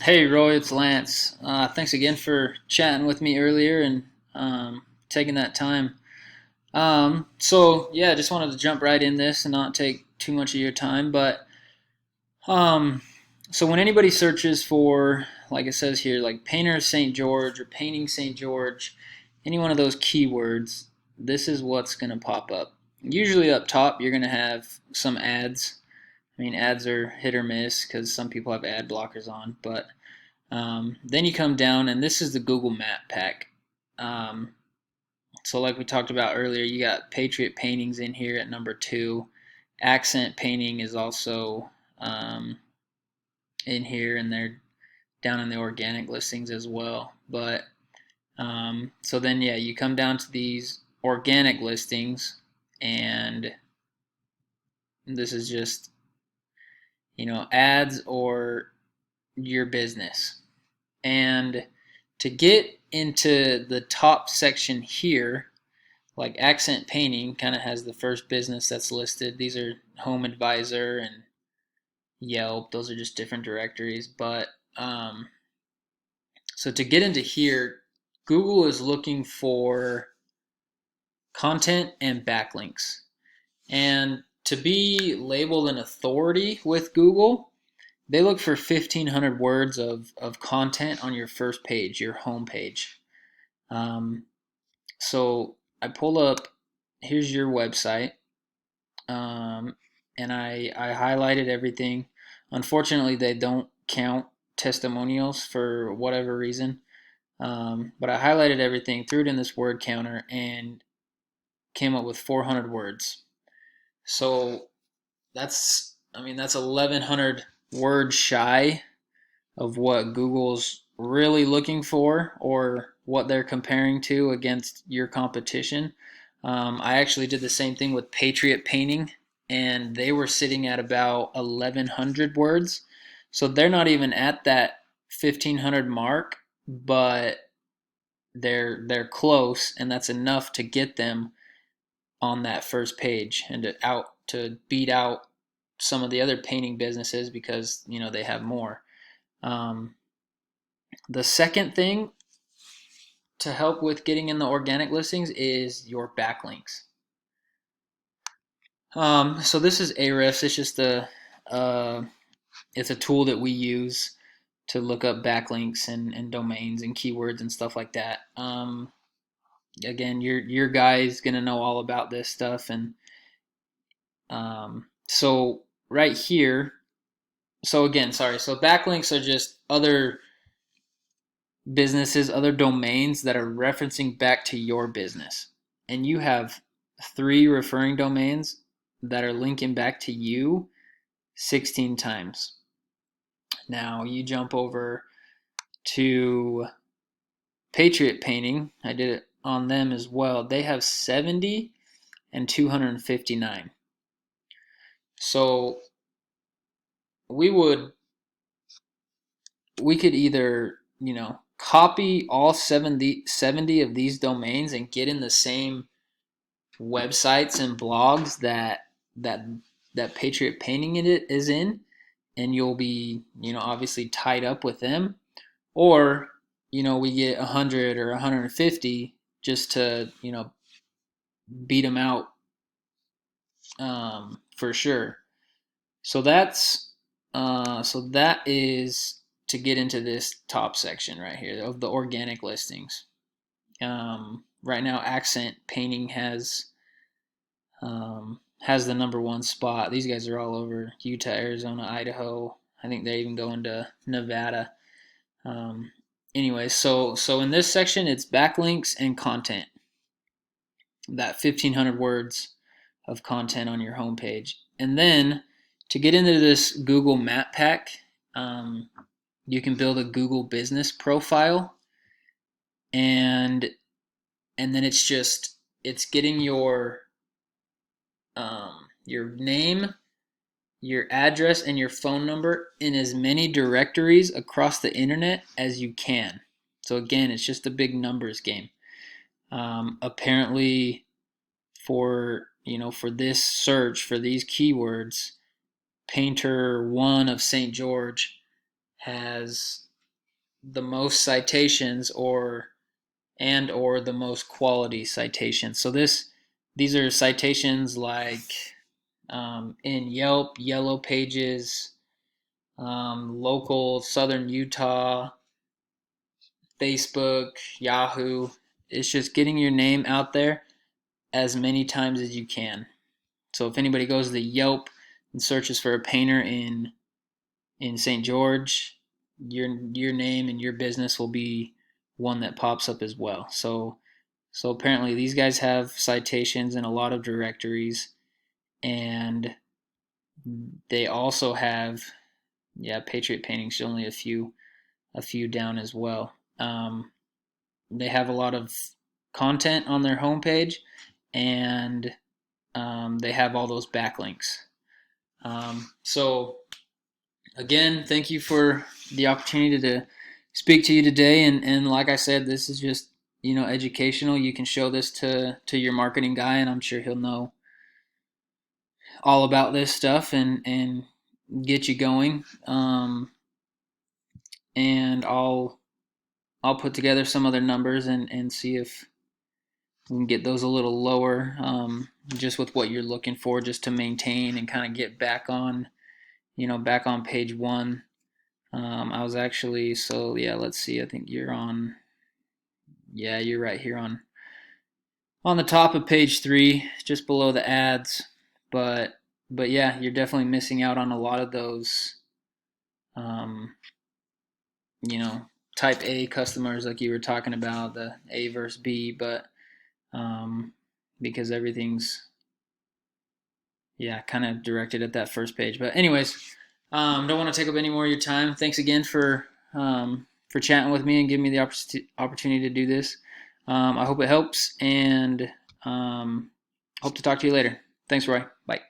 Hey Roy, it's Lance. Thanks again for chatting with me earlier and taking that time. So, just wanted to jump right in this and not take too much of your time. But um, so when anybody searches for, like it says here, like painter St. George or painting St. George, any one of those keywords, this is what's going to pop up. Usually up top, you're going to have some ads. I mean, ads are hit or miss because some people have ad blockers on, but then you come down, and this is the Google Map Pack. Um, so, like we talked about earlier, you got Patriot Paintings in here at number 2. Accent Painting is also in here, and they're down in the organic listings as well. But so then, yeah, you come down to these organic listings, and this is just ads or your business. And to get into the top section here, like Accent Painting kind of has the first business that's listed. These are Home Advisor and Yelp. Those are just different directories. But so to get into here, Google is looking for content and backlinks. And to be labeled an authority with Google, they look for 1,500 words of content on your first page, your home page. Um, so I pull up, here's your website, um, and I highlighted everything. Unfortunately, they don't count testimonials for whatever reason, but I highlighted everything, threw it in this word counter, and came up with 400 words. So that's 1,100 words shy of what Google's really looking for or what they're comparing to against your competition. I actually did the same thing with Patriot Painting, and they were sitting at about 1,100 words. So they're not even at that 1,500 mark, but they're close, and that's enough to get them on that first page and to beat out some of the other painting businesses because they have more. Um, the second thing to help with getting in the organic listings is your backlinks. So this is Ahrefs. It's just uh, it's a tool that we use to look up backlinks and domains and keywords and stuff like that. Again, your guy is gonna know all about this stuff, and so right here. So again, sorry. So backlinks are just other businesses, other domains that are referencing back to your business. And you have 3 referring domains that are linking back to you 16 times. Now you jump over to Patriot Painting. I did it on them as well. They have 70 and 259. So we would we could either, copy all 70 of these domains and get in the same websites and blogs that that Patriot Painting it is in, and you'll be obviously tied up with them, or we get 100 or 150 just to beat them out, for sure. So that is to get into this top section right here of the organic listings. Right now, Accent Painting has the number 1 spot. These guys are all over Utah, Arizona, Idaho. I think they even go into Nevada. Um, anyway, so in this section, it's backlinks and content. That 1,500 words of content on your homepage, and then to get into this Google Map Pack, you can build a Google Business profile, and then it's getting your name, your address, and your phone number in as many directories across the internet as you can. So again, it's just a big numbers game. Apparently, for this search for these keywords, Painter 1 of St. George has the most citations or the most quality citations. So these are citations like in Yelp, Yellow Pages, local Southern Utah, Facebook, Yahoo. It's just getting your name out there as many times as you can. So if anybody goes to Yelp and searches for a painter in St. George, your name and your business will be one that pops up as well. So apparently these guys have citations in a lot of directories, and they also have, yeah, Patriot Painting's only a few down as well. They have a lot of content on their homepage, and they have all those backlinks. So again, thank you for the opportunity to speak to you today. And like I said, this is just educational. You can show this to your marketing guy, and I'm sure he'll know all about this stuff and get you going. And I'll put together some other numbers and see if we can get those a little lower, just with what you're looking for, just to maintain and kind of get back on page one. I was actually, so yeah, let's see. I think you're on. Yeah, you're right here on the top of page 3, just below the ads. But yeah, you're definitely missing out on a lot of those, um, you know, type A customers like you were talking about, the A versus B. But um, because everything's, yeah, kind of directed at that first page. But anyways, don't want to take up any more of your time. Thanks again for chatting with me and giving me the opportunity to do this. I hope it helps, and hope to talk to you later. Thanks, Roy. Bye.